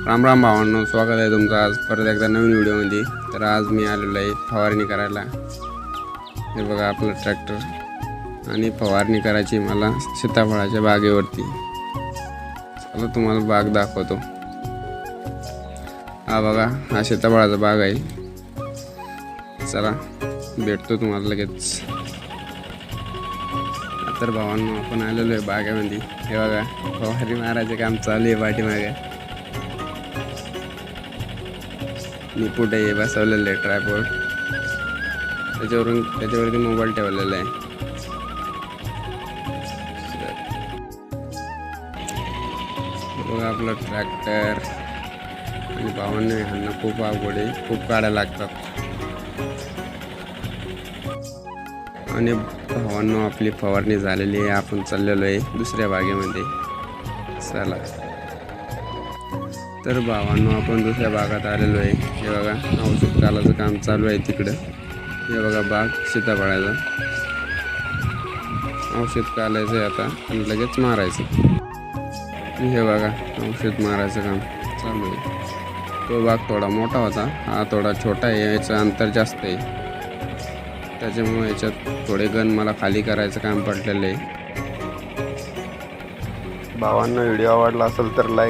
राम राम भावांनो, स्वागत आहे तुमचं आज परत एकदा नवीन व्हिडिओमध्ये। तर आज मी आलेलो आहे फवारणी करायला। हे बघा आपलं ट्रॅक्टर आणि फवारणी करायची मला सीताफळाच्या बागेवरती। चला तुम्हाला बाग दाखवतो। हा बघा, हा सीताफळाचा बाग आहे। चला भेटतो तुम्हाला लगेच। तर भावांनो, आपण आलेलो आहे बागेमध्ये। हे बघा फवारणी मारायचं काम चालू आहे पाठीमागे। मी पुढे बसवलेलं आहे ट्रायपॉड, त्याच्यावरती मोबाईल ठेवलेला आहे। बघा आपला ट्रॅक्टर आणि भावांनो, ह्यांना खूप अवघड आहे, खूप काढायला लागतात। आणि भावांनो, आपली फवारणी झालेली आहे। आपण चाललेलो आहे दुसऱ्या बागेमध्ये। चला तर भावांनो, आपण दुसऱ्या भागात आलेलो आहे। हे बघा औषध कालाचं काम चालू आहे तिकडं। हे बघा बाग सीताफळाचं औषध कालायचं आहे आता आणि लगेच मारायचं। हे बघा औषध मारायचं काम चालू आहे। तो बाग थोडा मोठा होता, हा थोडा छोटा आहे। याचं अंतर जास्त आहे, त्याच्यामुळे याच्यात थोडे गण मला खाली करायचं काम पडलेलं आहे। भावांनो, व्हिडिओ आवडला असेल तर लाईक